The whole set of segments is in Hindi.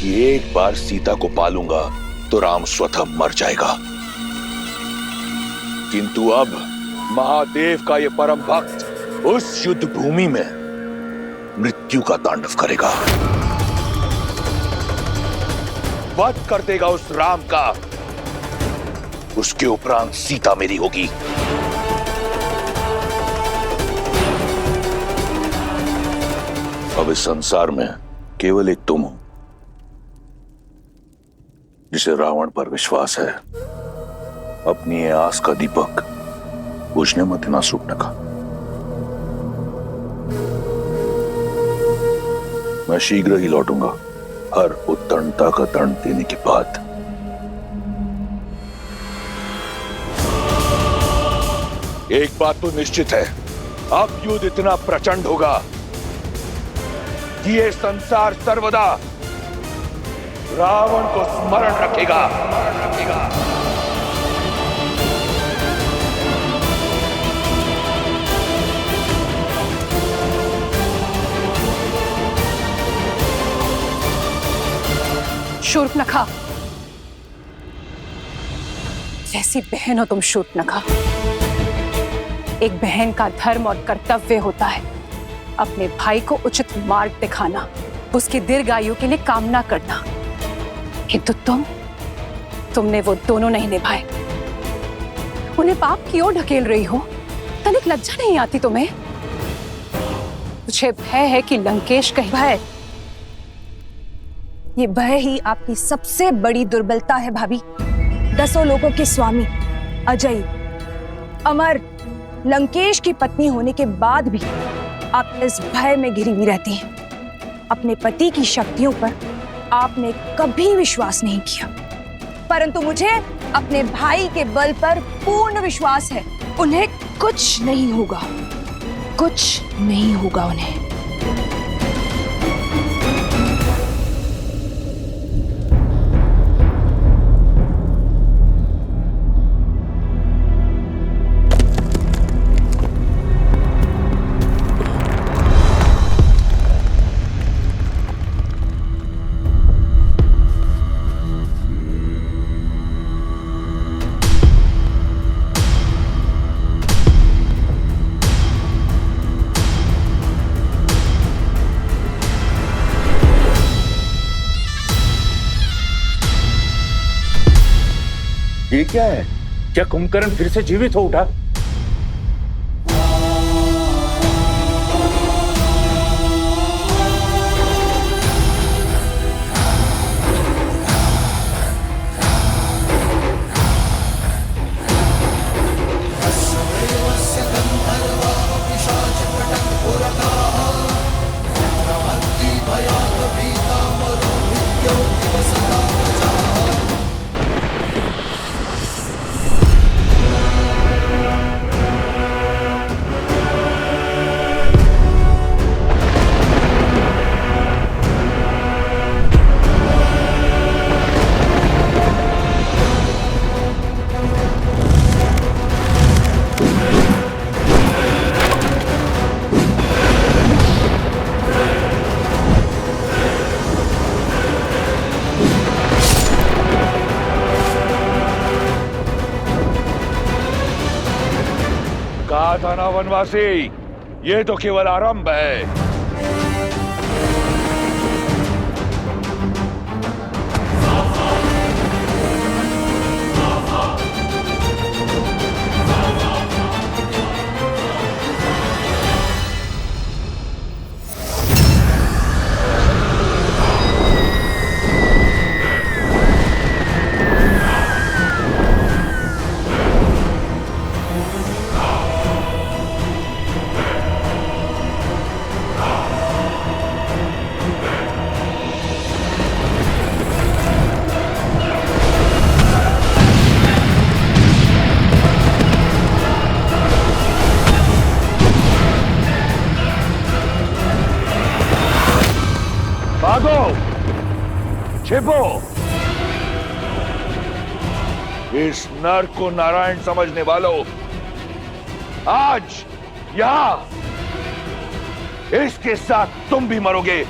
कि एक बार सीता को पालूंगा तो राम स्वतः मर जाएगा, किंतु अब महादेव का ये परम भक्त उस युद्ध भूमि में मृत्यु का तांडव करेगा, वध कर देगा उस राम का। उसके उपरांत सीता मेरी होगी। अब इस संसार में केवल एक तुम हो जिसे रावण पर विश्वास है। अपनी ये आस का दीपक बुझने मत देना सूर्पनखा। मैं शीघ्र ही लौटूंगा, हर उत्तंडता का दंड देने के बाद। एक बात तो निश्चित है, अब युद्ध इतना प्रचंड होगा कि ये संसार सर्वदा रावण को स्मरण रखेगा। शूर्पनखा, जैसी बहन हो तुम शूर्पनखा। एक बहन का धर्म और कर्तव्य होता है अपने भाई को उचित मार्ग दिखाना, उसकी दीर्घायु के लिए कामना करना, किंतु तुमने वो दोनों नहीं निभाए। उन्हें पाप की ओर ढकेल रही हो, तनिक लज्जा नहीं आती तुम्हें? मुझे भय है कि लंकेश कहीं भय। ये भय ही आपकी सबसे बड़ी दुर्बलता है भाभी। 10 लोगों के स्वामी, अजय, अमर, लंकेश की पत्नी होने के बाद भी आप इस भय में घिरी हुई रहती हैं। अपने पति की शक्तियों पर आपने कभी विश्वास नहीं किया, परंतु मुझे अपने भाई के बल पर पूर्ण विश्वास है। उन्हें कुछ नहीं होगा, कुछ नहीं होगा उन्हें। ये क्या है? क्या कुंभकर्ण फिर से जीवित हो उठा? कहा था ना वनवासी, ये तो केवल आरंभ है। भागो, छिपो। इस नर को नारायण समझने वालों, आज यहां इसके साथ तुम भी मरोगे।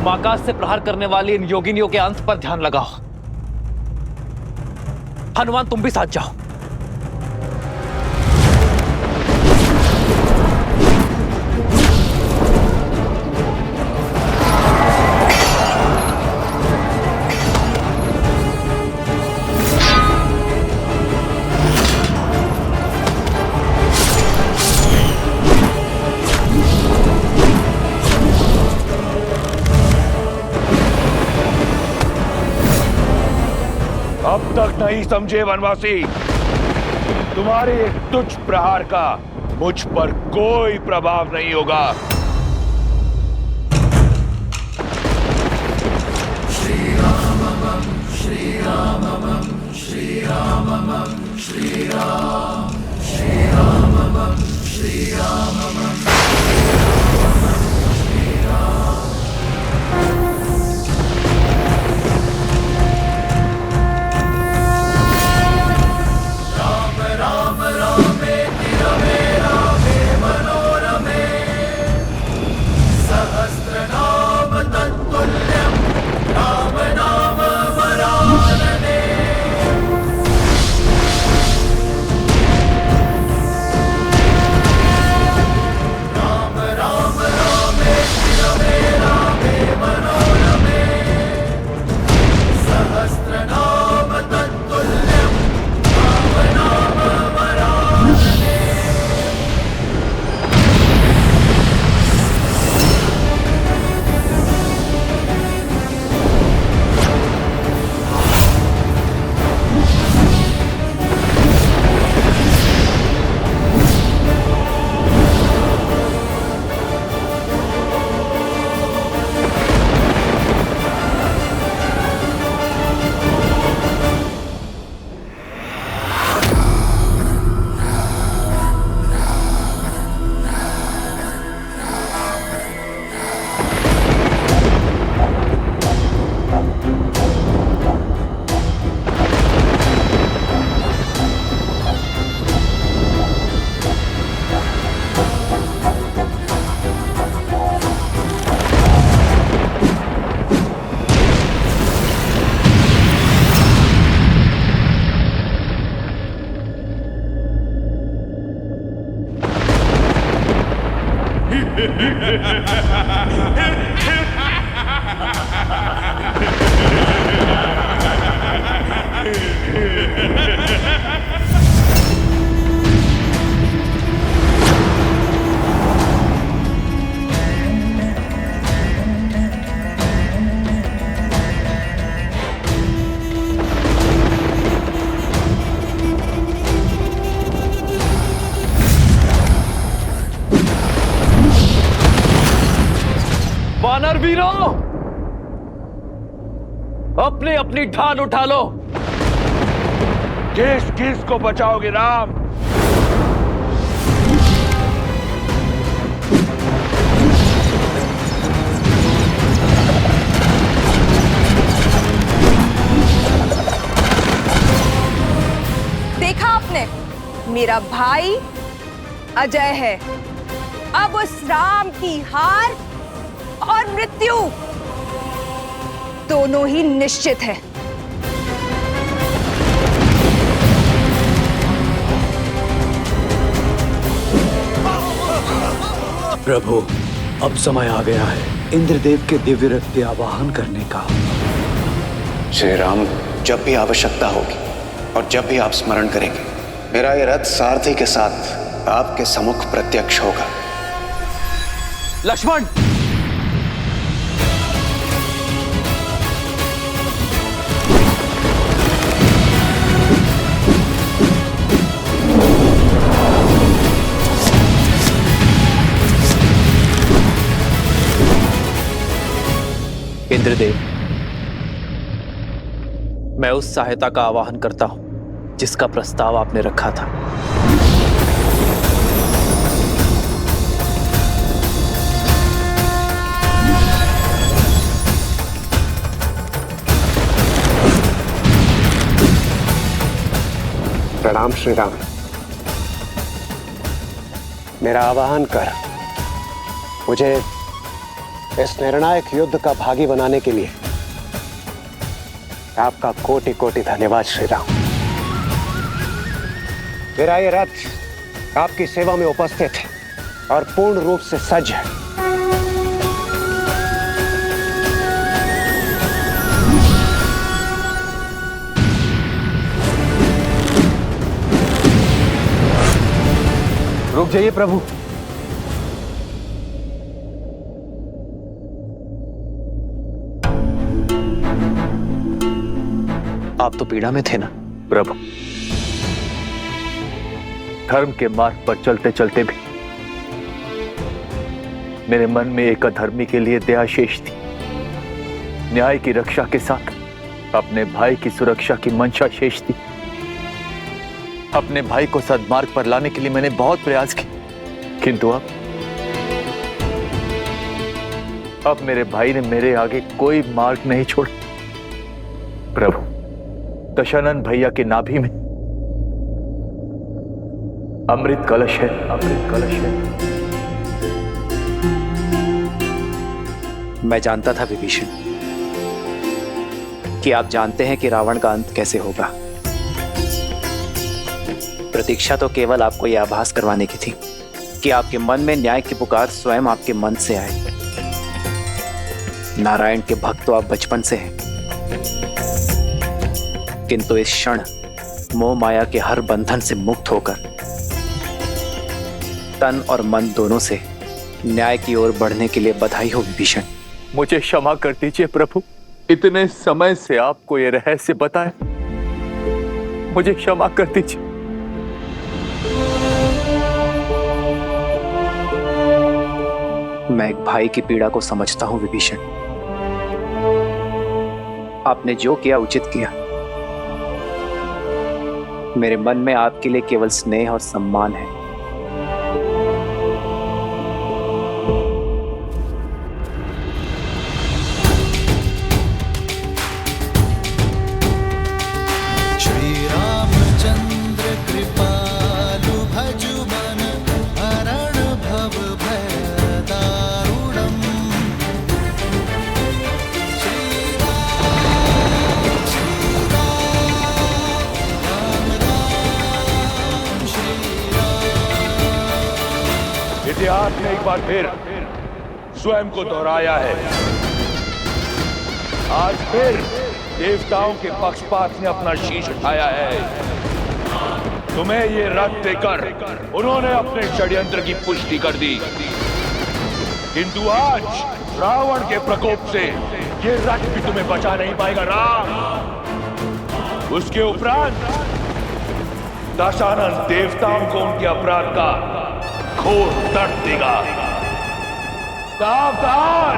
तुम आकाश से प्रहार करने वाली इन योगिनियों के अंत पर ध्यान लगाओ। हनुमान, तुम भी साथ जाओ। अब तक नहीं समझे वनवासी, तुम्हारे एक तुच्छ प्रहार का मुझ पर कोई प्रभाव नहीं होगा। वानर वीरों, अपनी अपनी ढाल उठा लो। किस किस को बचाओगे राम? देखा आपने, मेरा भाई अजय है। अब उस राम की हार और मृत्यु दोनों ही निश्चित है। प्रभु, अब समय आ गया है इंद्रदेव के दिव्य रथ के आवाहन करने का। श्री राम, जब भी आवश्यकता होगी और जब भी आप स्मरण करेंगे, मेरा ये रथ सारथी के साथ आपके सम्मुख प्रत्यक्ष होगा। लक्ष्मण, इंद्रदेव, मैं उस सहायता का आवाहन करता हूं जिसका प्रस्ताव आपने रखा था। प्रणाम श्री राम। मेरा आवाहन कर मुझे इस निर्णायक युद्ध का भागी बनाने के लिए आपका कोटि कोटि धन्यवाद श्री राम। मेरा ये रथ आपकी सेवा में उपस्थित है और पूर्ण रूप से सज्ज है। रुक जाइए प्रभु। आप तो पीड़ा में थे ना प्रभु, धर्म के मार्ग पर चलते चलते भी मेरे मन में एक अधर्मी के लिए दया शेष थी। न्याय की रक्षा के साथ अपने भाई की सुरक्षा की मंशा शेष थी। अपने भाई को सद्मार्ग पर लाने के लिए मैंने बहुत प्रयास किए, किंतु अब मेरे भाई ने मेरे आगे कोई मार्ग नहीं छोड़ा। प्रभु, दशानन भैया के नाभि में अमृत कलश है, अमृत कलश है। मैं जानता था विभीषण कि आप जानते हैं कि रावण का अंत कैसे होगा। प्रतीक्षा तो केवल आपको यह आभास करवाने की थी कि आपके मन में न्याय की पुकार स्वयं आपके मन से आए। नारायण के भक्त तो आप बचपन से हैं, किंतु इस क्षण मोह माया के हर बंधन से मुक्त होकर तन और मन दोनों से न्याय की ओर बढ़ने के लिए बधाई हो विभीषण। मुझे क्षमा कर दीजिए प्रभु, इतने समय से आपको यह रहस्य बताए, मुझे क्षमा कर दीजिए। मैं एक भाई की पीड़ा को समझता हूं विभीषण। आपने जो किया उचित किया। मेरे मन में आपके लिए केवल स्नेह और सम्मान है। इतिहास ने एक बार फिर स्वयं को दोहराया है। आज फिर देवताओं के पक्षपात ने अपना शीश उठाया है। तुम्हें ये रथ देकर उन्होंने अपने षड्यंत्र की पुष्टि कर दी, किंतु आज रावण के प्रकोप से ये रथ भी तुम्हें बचा नहीं पाएगा राम। उसके उपरांत दशानन देवताओं को उनके अपराध का घोर दर्द देगा। सावधान!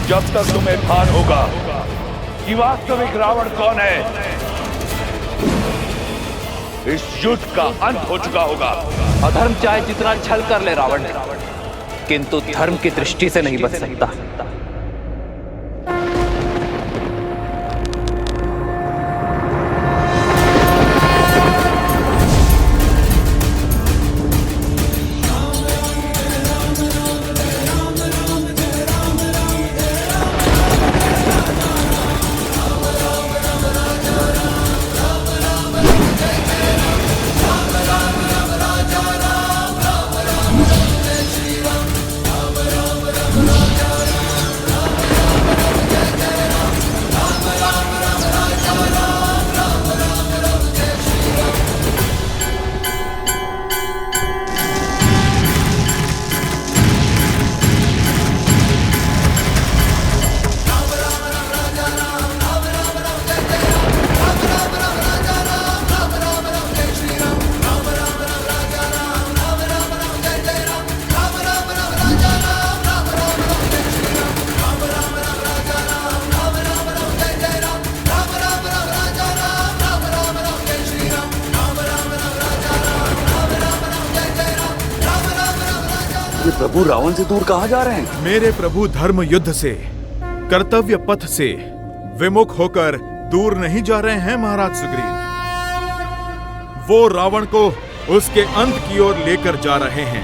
जब तक तुम्हें भान होगा कि वास्तविक रावण कौन है, इस युद्ध का अंत हो चुका होगा। अधर्म चाहे जितना छल कर ले रावण, किंतु धर्म की दृष्टि से नहीं बच सकता। ये प्रभु रावण से दूर कहाँ जा रहे हैं? मेरे प्रभु धर्म युद्ध से, कर्तव्य पथ से विमुख होकर दूर नहीं जा रहे हैं महाराज सुग्रीव। वो रावण को उसके अंत की ओर लेकर जा रहे हैं।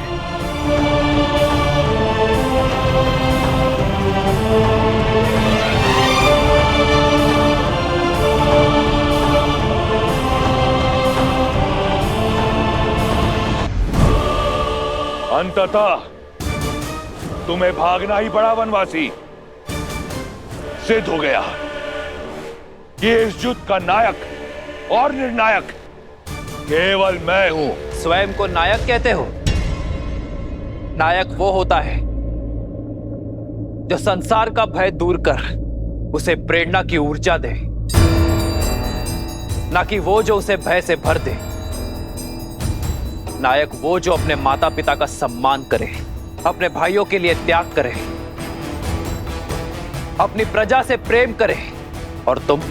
अंततः तुम्हें भागना ही पड़ा वनवासी। सिद्ध हो गया कि इस युद्ध का नायक और निर्णायक केवल मैं हूं। स्वयं को नायक कहते हो? नायक वो होता है जो संसार का भय दूर कर उसे प्रेरणा की ऊर्जा दे, ना कि वो जो उसे भय से भर दे। नायक वो जो अपने माता पिता का सम्मान करे, अपने भाइयों के लिए त्याग करे, अपनी प्रजा से प्रेम करे। और तुम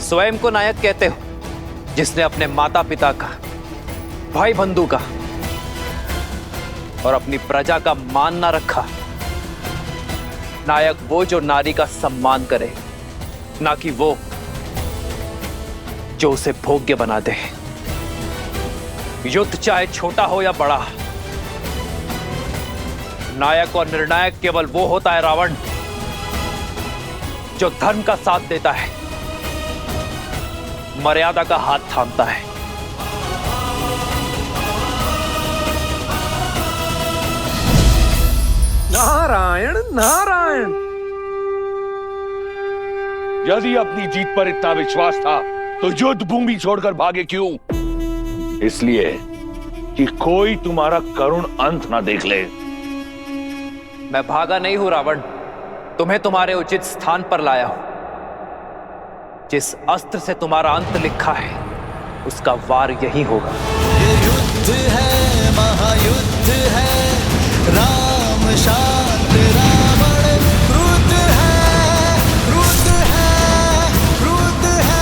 स्वयं को नायक कहते हो जिसने अपने माता पिता का, भाई बंधु का और अपनी प्रजा का मान ना रखा। नायक वो जो नारी का सम्मान करे, ना कि वो जो उसे भोग्य बना दे। युद्ध चाहे छोटा हो या बड़ा, नायक और निर्णायक केवल वो होता है रावण जो धर्म का साथ देता है, मर्यादा का हाथ थामता है। नारायण नारायण। यदि अपनी जीत पर इतना विश्वास था तो युद्ध भूमि छोड़कर भागे क्यों? इसलिए कि कोई तुम्हारा करुण अंत ना देख ले। मैं भागा नहीं हूं रावण, तुम्हें तुम्हारे उचित स्थान पर लाया हूं। जिस अस्त्र से तुम्हारा अंत लिखा है उसका वार यही होगा। ये युद्ध है, महायुद्ध है, राम शांत रावण क्रुद्ध है, क्रुद्ध है, क्रुद्ध है।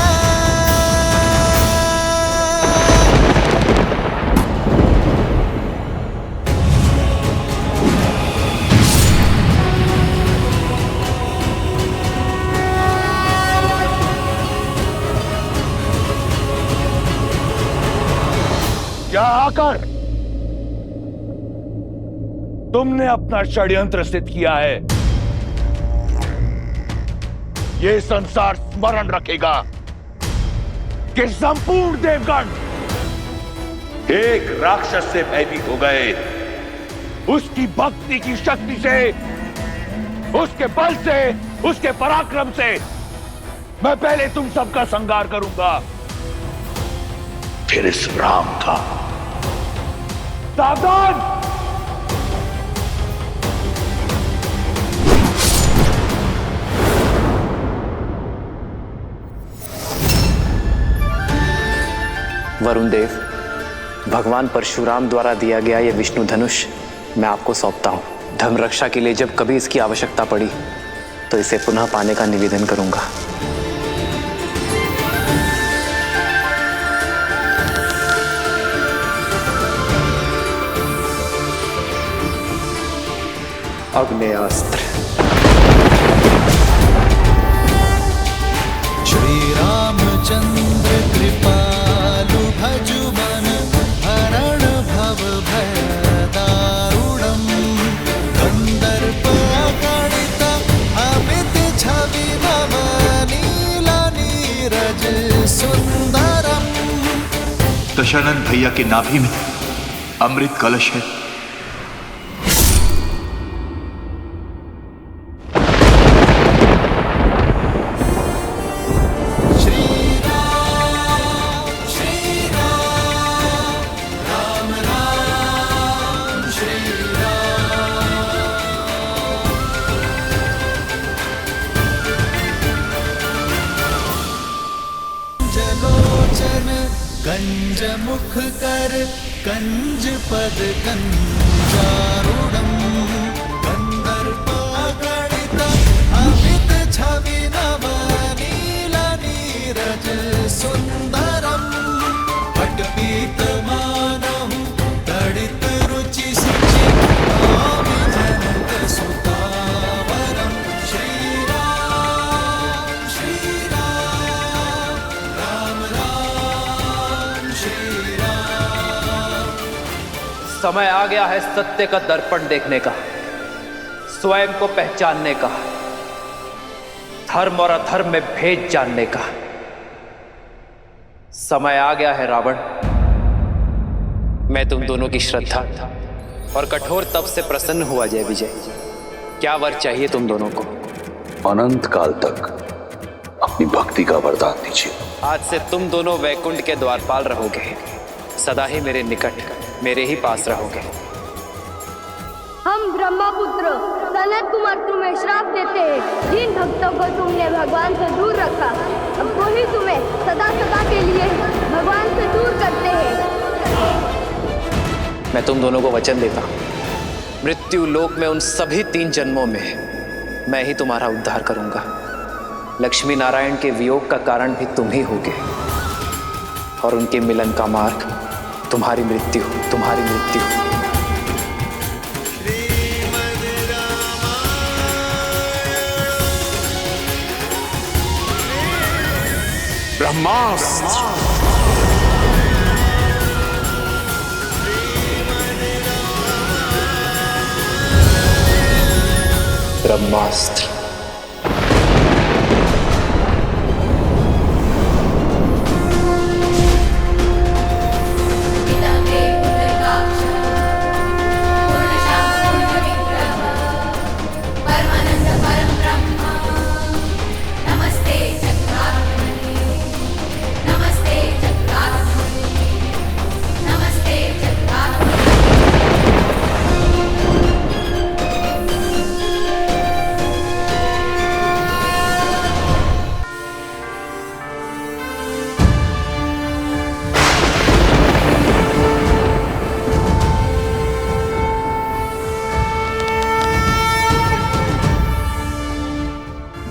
क्या आकर तुमने अपना षड्यंत्र सिद्ध किया है? यह संसार स्मरण रखेगा कि संपूर्ण देवगण एक राक्षस से भयभीत हो गए। उसकी भक्ति की शक्ति से, उसके बल से, उसके पराक्रम से मैं पहले तुम सबका संहार करूंगा, फिर इस राम का। सावधान! वरुण देव, भगवान परशुराम द्वारा दिया गया यह विष्णु धनुष मैं आपको सौंपता हूं। धर्म रक्षा के लिए जब कभी इसकी आवश्यकता पड़ी तो इसे पुनः पाने का निवेदन करूंगा। अग्नेयास्त्र। श्री रामचंद्र कृपालु भजुमन हरण भव भय दारुणम कंदर्प गणित अमित छवि नव नीला नीरज सुंदरम। दशानन भैया के नाभि में अमृत कलश है। कंज मुख कर कंज पद कंजारूढ़म कंदर्प गणित अमित छवि नव नीला नीरज सुंदरम पटपीत मानहु तड़ित रुचि सुचि समय आ गया है सत्य का दर्पण देखने का, स्वयं को पहचानने का, धर्म और अधर्म में भेद जानने का। समय आ गया है रावण। मैं तुम दोनों की श्रद्धा और कठोर तप से प्रसन्न हुआ जय विजय। क्या वर चाहिए तुम दोनों को? अनंत काल तक अपनी भक्ति का वरदान दीजिए। आज से तुम दोनों वैकुंठ के द्वारपाल रहोगे, सदा ही मेरे निकट, मेरे ही पास रहोगे। हम ब्रह्मपुत्र सनत कुमार तुम्हें श्राप देते हैं। जिन भक्तों को तुमने भगवान से दूर रखा, अब वही तुम्हें सदा सदा के लिए भगवान से दूर करते हैं। मैं तुम दोनों को वचन देता हूं, मृत्यु लोक में उन सभी 3 जन्मों में मैं ही तुम्हारा उद्धार करूंगा। लक्ष्मी नारायण के वियोग का कारण भी तुम ही होगे और उनके मिलन का मार्ग तुम्हारी मृत्यु, तुम्हारी मृत्यु। ब्रह्मास्त्र। ब्रह्मास्त्र।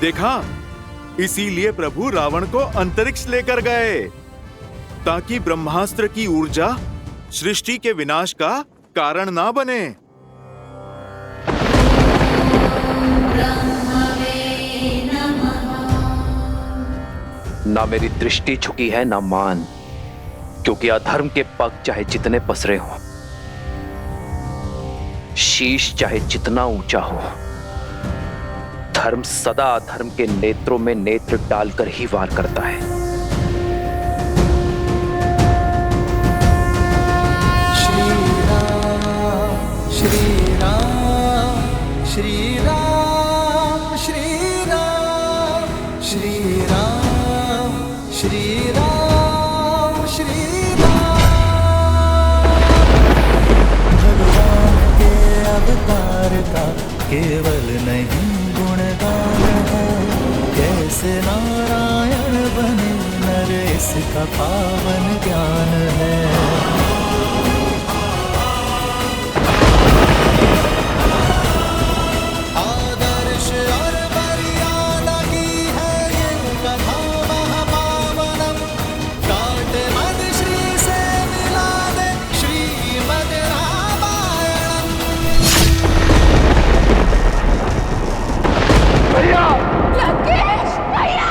देखा, इसीलिए प्रभु रावण को अंतरिक्ष लेकर गए, ताकि ब्रह्मास्त्र की ऊर्जा सृष्टि के विनाश का कारण ना बने। ना मेरी दृष्टि झुकी है ना मान, क्योंकि अधर्म के पग चाहे जितने पसरे हों, शीश चाहे जितना ऊंचा हो, धर्म सदा अधर्म के नेत्रों में नेत्र डालकर ही वार करता है। श्री राम श्री राम श्री राम श्री राम श्री राम श्री राम श्री राम। भगवान के अवतार का केवल नहीं गुणगान है, कैसे नारायण बने नर इसका पावन ज्ञान है। आदर्श और मर्यादा की है ये कथा महापावनम, काट मन श्री से मिला दे श्रीमद् रामायणम। भैया! लंकेश भैया!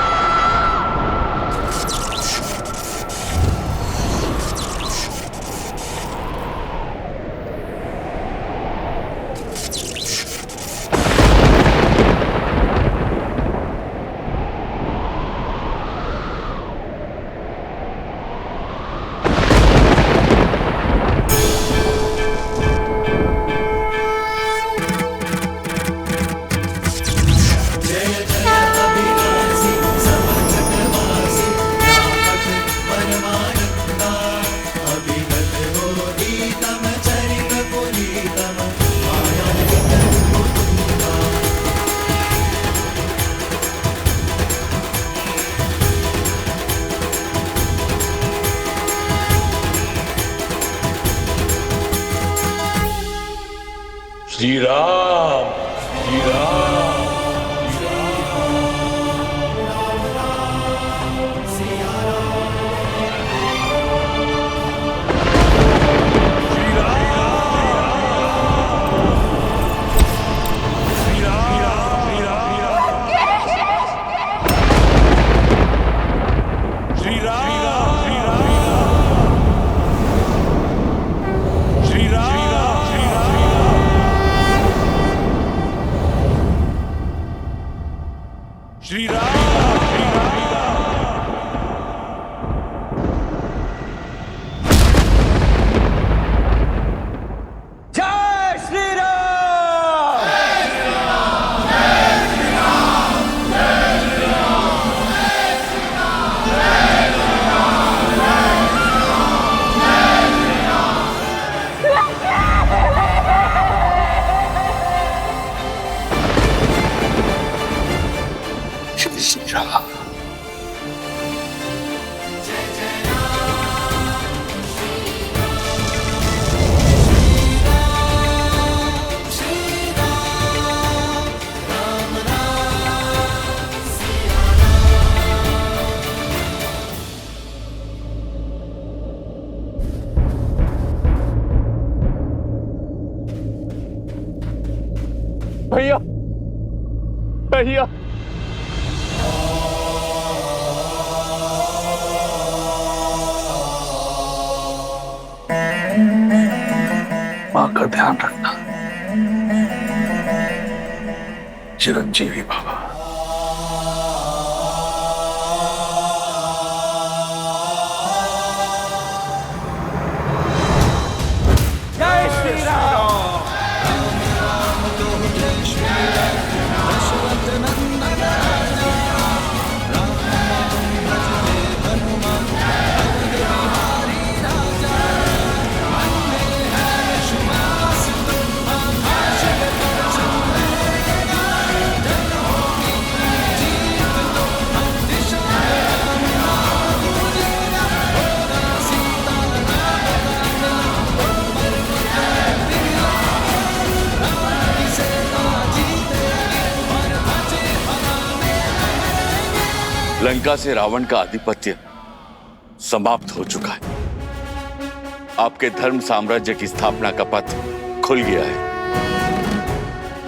श्री राम, श्री राम। श्री राम, भैया भैया मां का ध्यान रखना। चिरंजीवी बाबा। जय श्री राम। लंका से रावण का आधिपत्य समाप्त हो चुका है। आपके धर्म साम्राज्य की स्थापना का पथ खुल गया है।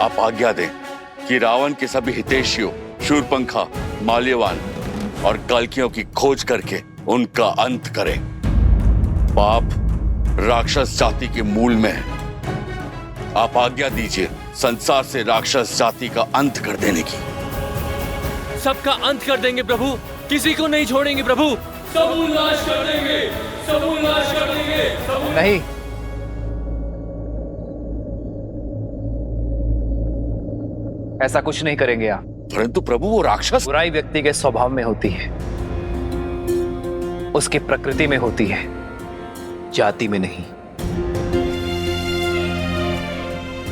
आप आज्ञा दें कि रावण के सभी हितैषियों शूरपंखा, माल्यवान और कल्कियों की खोज करके उनका अंत करें। पाप राक्षस जाति के मूल में है। आप आज्ञा दीजिए संसार से राक्षस जाति का अंत कर देने की। सबका अंत कर देंगे प्रभु, किसी को नहीं छोड़ेंगे प्रभु। सबूत नाश कर देंगे, सबूत नाश कर देंगे। नहीं, ऐसा कुछ नहीं करेंगे आप। परंतु प्रभु वो राक्षस। बुराई व्यक्ति के स्वभाव में होती है, उसकी प्रकृति में होती है, जाति में नहीं।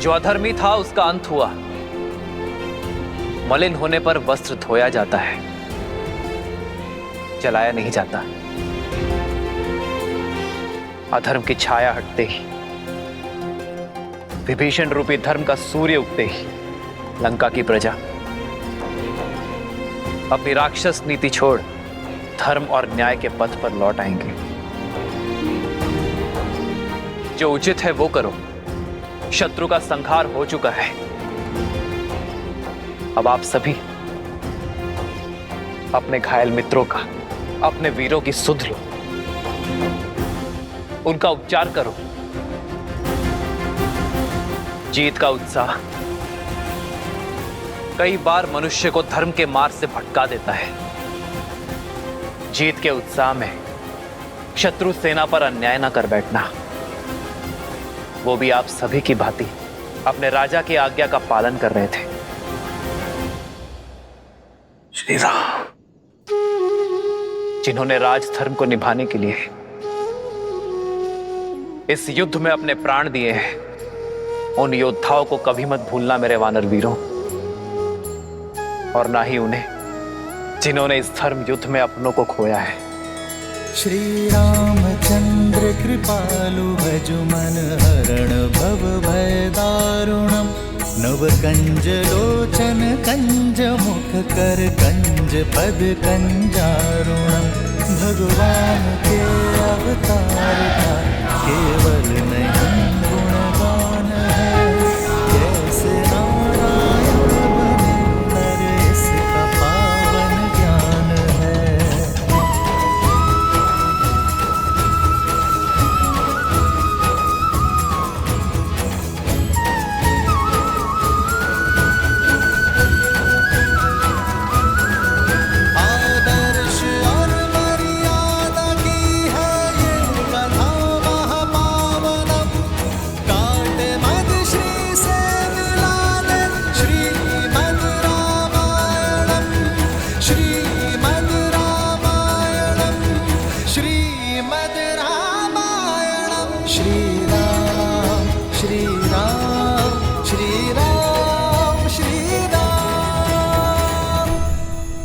जो अधर्मी था उसका अंत हुआ। मलिन होने पर वस्त्र धोया जाता है, जलाया नहीं जाता। अधर्म की छाया हटते ही, विभीषण रूपी धर्म का सूर्य उगते ही लंका की प्रजा अपनी राक्षस नीति छोड़ धर्म और न्याय के पथ पर लौट आएंगे। जो उचित है वो करो। शत्रु का संहार हो चुका है। अब आप सभी अपने घायल मित्रों का, अपने वीरों की सुध लो, उनका उपचार करो। जीत का उत्साह कई बार मनुष्य को धर्म के मार्ग से भटका देता है। जीत के उत्साह में शत्रु सेना पर अन्याय न कर बैठना, वो भी आप सभी की भांति अपने राजा की आज्ञा का पालन कर रहे थे। श्री राम। जिन्होंने राजधर्म को निभाने के लिए इस युद्ध में अपने प्राण दिए हैं, उन योद्धाओं को कभी मत भूलना मेरे वानर वीरों, और ना ही उन्हें जिन्होंने इस धर्म युद्ध में अपनों को खोया है। श्री रामचंद्र कृपालु भजु मन हरण भव भय दारुणम नव कंज लोचन कंज मुख कर कंज पद कंजारुणम। भगवान के अवतार का केवल नहीं गुणगान है, कैसे नारायण बने नर इसका पावन ज्ञान है। आदर्श और मर्यादा की है ये कथा महापावनम। काट मद श्री से मिला दे श्रीमद् रामायणम, श्रीमद् रामायणम, श्रीमद् रामायणम। श्री राम श्री राम श्री राम श्री राम।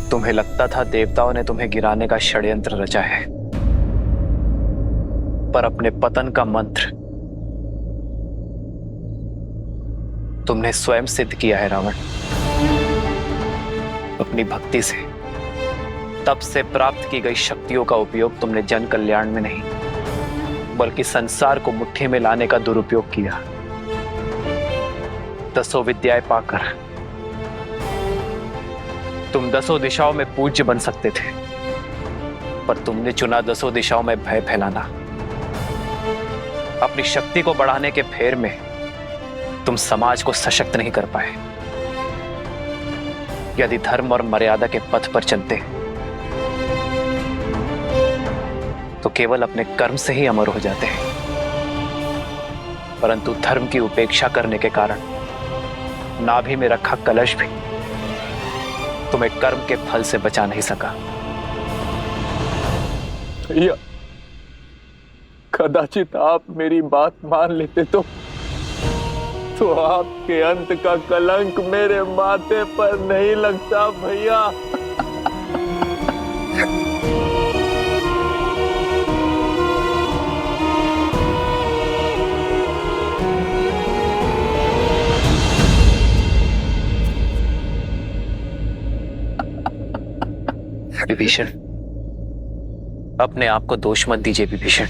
तुम्हें लगता था देवताओं ने तुम्हें गिराने का षड्यंत्र रचा है, पर अपने पतन का मंत्र तुमने स्वयं सिद्ध किया है रावण। अपनी भक्ति से, तप से प्राप्त की गई शक्तियों का उपयोग तुमने जन कल्याण में नहीं, बल्कि संसार को मुट्ठी में लाने का दुरुपयोग किया। 10 विद्याएं पाकर तुम 10 दिशाओं में पूज्य बन सकते थे, पर तुमने चुना 10 दिशाओं में भय फैलाना। अपनी शक्ति को बढ़ाने के फेर में तुम समाज को सशक्त नहीं कर पाए। यदि धर्म और मर्यादा के पथ पर चलते तो केवल अपने कर्म से ही अमर हो जाते हैं, परंतु धर्म की उपेक्षा करने के कारण नाभि में रखा कलश भी तुम्हें कर्म के फल से बचा नहीं सका। भैया, कदाचित आप मेरी बात मान लेते तो आपके अंत का कलंक मेरे माथे पर नहीं लगता भैया। विभीषण, अपने आप को दोष मत दीजिए विभीषण।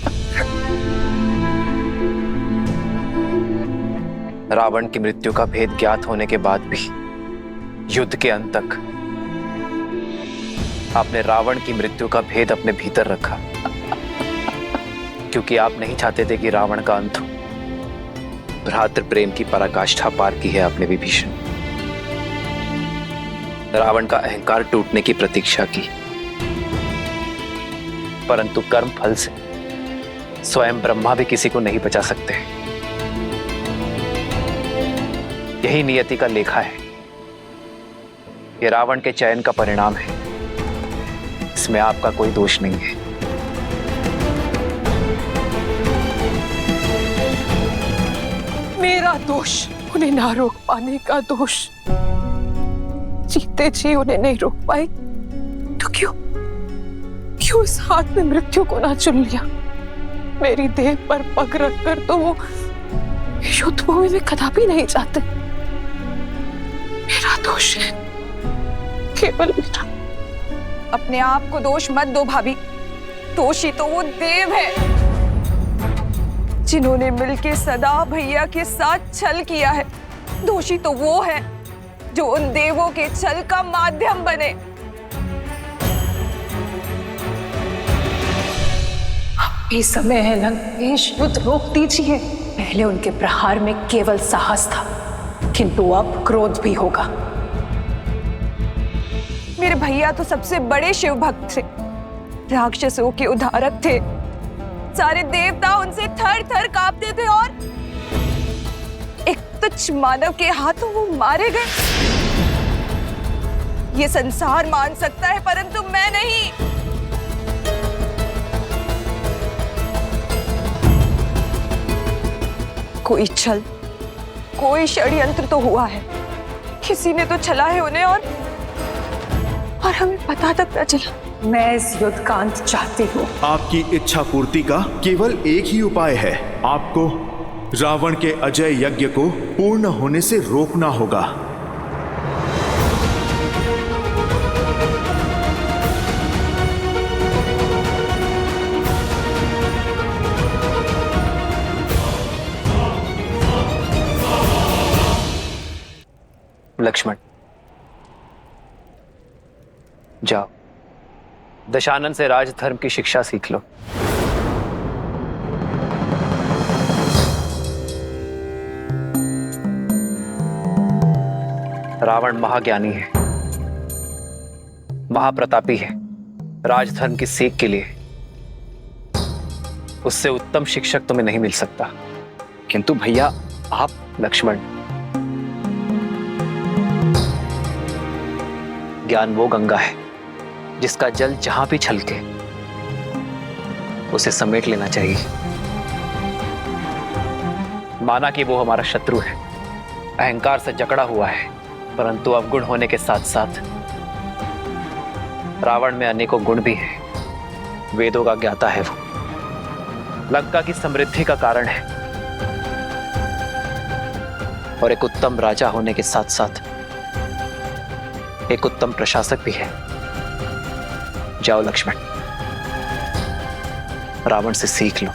रावण की मृत्यु का भेद ज्ञात होने के बाद भी युद्ध के अंत तक आपने रावण की मृत्यु का भेद अपने भीतर रखा, क्योंकि आप नहीं चाहते थे कि रावण का अंत हो। भ्रातृ प्रेम की पराकाष्ठा पार की है आपने विभीषण। रावण का अहंकार टूटने की प्रतीक्षा की, परंतु कर्म फल से स्वयं ब्रह्मा भी किसी को नहीं बचा सकते। यही नियति का लेखा है। यह रावण के चयन का परिणाम है, इसमें आपका कोई दोष नहीं है। मेरा दोष, उन्हें ना रोक पाने का दोष। जीते जी उन्हें नहीं रोक पाए तो क्यों उस हाथ में मृत्यु को ना चुन लिया? मेरी देह पर पग रखकर तो वो युद्ध भूमि में कदापि नहीं जाते। मेरा दोष है, केवल मेरा। अपने आप को दोष मत दो भाभी। दोषी तो वो देव है जिन्होंने मिलके सदा भैया के साथ छल किया है। दोषी तो वो है जो उन देवों के छल का माध्यम बने। अभी समय है लंकेश, युद्ध रोक दीजिए। पहले उनके प्रहार में केवल साहस था, किंतु अब क्रोध भी होगा। मेरे भैया तो सबसे बड़े शिव भक्त थे, राक्षसों के उद्धारक थे। सारे देवता उनसे थर थर कांपते थे और एक तुच्छ मानव के हाथों वो मारे गए। ये संसार मान सकता है, परंतु मैं नहीं। कोई छल, कोई षड्यंत्र तो हुआ है। किसी ने तो छला है उन्हें और हमें पता तक न चला। मैं इस युद्ध का अंत चाहती हूँ। आपकी इच्छा पूर्ति का केवल एक ही उपाय है। आपको रावण के अजय यज्ञ को पूर्ण होने से रोकना होगा। लक्ष्मण, जाओ दशानन से राजधर्म की शिक्षा सीख लो। रावण महाज्ञानी है, महाप्रतापी है। राजधर्म की सीख के लिए उससे उत्तम शिक्षक तुम्हें नहीं मिल सकता। किंतु भैया आप। लक्ष्मण, ज्ञान वो गंगा है जिसका जल जहां भी छलके उसे समेट लेना चाहिए। माना कि वो हमारा शत्रु है, अहंकार से जकड़ा हुआ है, परंतु अवगुण होने के साथ साथ रावण में अनेकों गुण भी हैं। वेदों का ज्ञाता है वो, लंका की समृद्धि का कारण है और एक उत्तम राजा होने के साथ साथ एक उत्तम प्रशासक भी है। जाओ लक्ष्मण, रावण से सीख लो।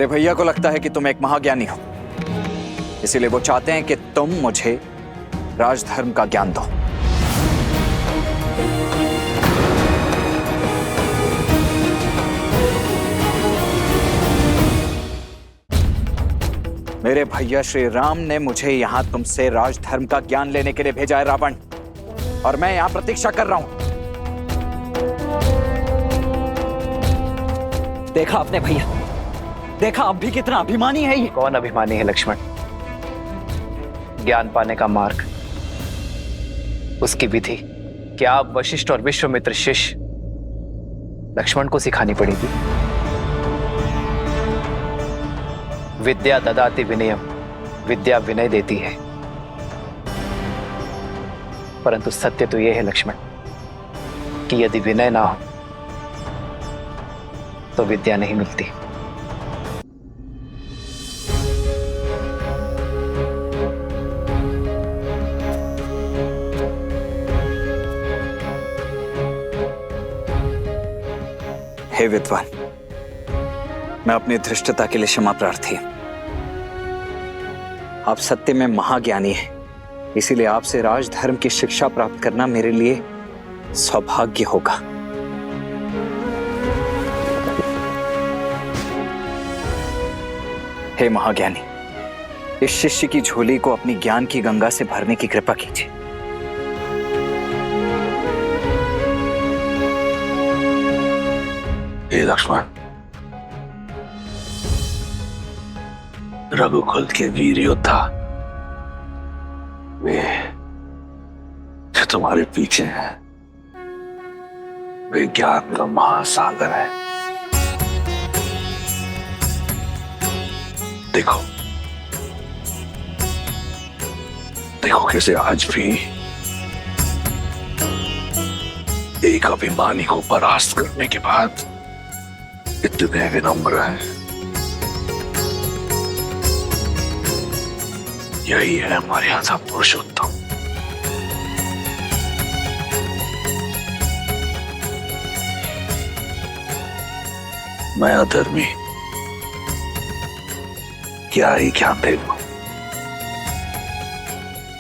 मेरे भैया को लगता है कि तुम एक महाज्ञानी हो, इसीलिए वो चाहते हैं कि तुम मुझे राजधर्म का ज्ञान दो। मेरे भैया श्री राम ने मुझे यहां तुमसे राजधर्म का ज्ञान लेने के लिए भेजा है रावण, और मैं यहां प्रतीक्षा कर रहा हूं। देखा आपने भैया, देखा अब भी कितना अभिमानी है ये। कौन अभिमानी है लक्ष्मण? ज्ञान पाने का मार्ग, उसकी विधि क्या आप वशिष्ठ और विश्वामित्र शिष्य लक्ष्मण को सिखानी पड़ेगी। विद्या ददाति विनयम, विद्या विनय देती है, परंतु सत्य तो यह है लक्ष्मण कि यदि विनय ना हो तो विद्या नहीं मिलती। हे विद्वान, मैं अपनी धृष्टता के लिए क्षमा प्रार्थी हूं। आप सत्य में महाज्ञानी हैं, इसीलिए आपसे राजधर्म की शिक्षा प्राप्त करना मेरे लिए सौभाग्य होगा। हे महाज्ञानी, इस शिष्य की झोली को अपनी ज्ञान की गंगा से भरने की कृपा कीजिए। हे लक्ष्मण, रघुकुल के वीर योद्धा वे जो तुम्हारे पीछे हैं, वे ज्ञान का महासागर है। देखो देखो कैसे आज भी एक अभिमानी को परास्त करने के बाद इतने विनम्र हैं। यही है हमारे यहां का पुरुषोत्तम। मैं अधर्मी क्या ही ज्ञान दे दूं।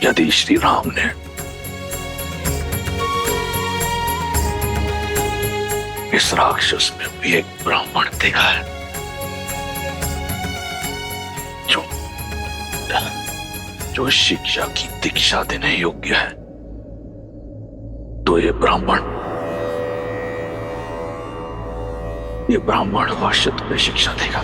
यदि श्री राम ने इस राक्षस में भी एक ब्राह्मण देखा है जो शिक्षा की दीक्षा देने योग्य है, तो ये ब्राह्मण अवश्य तुम्हें शिक्षा देगा।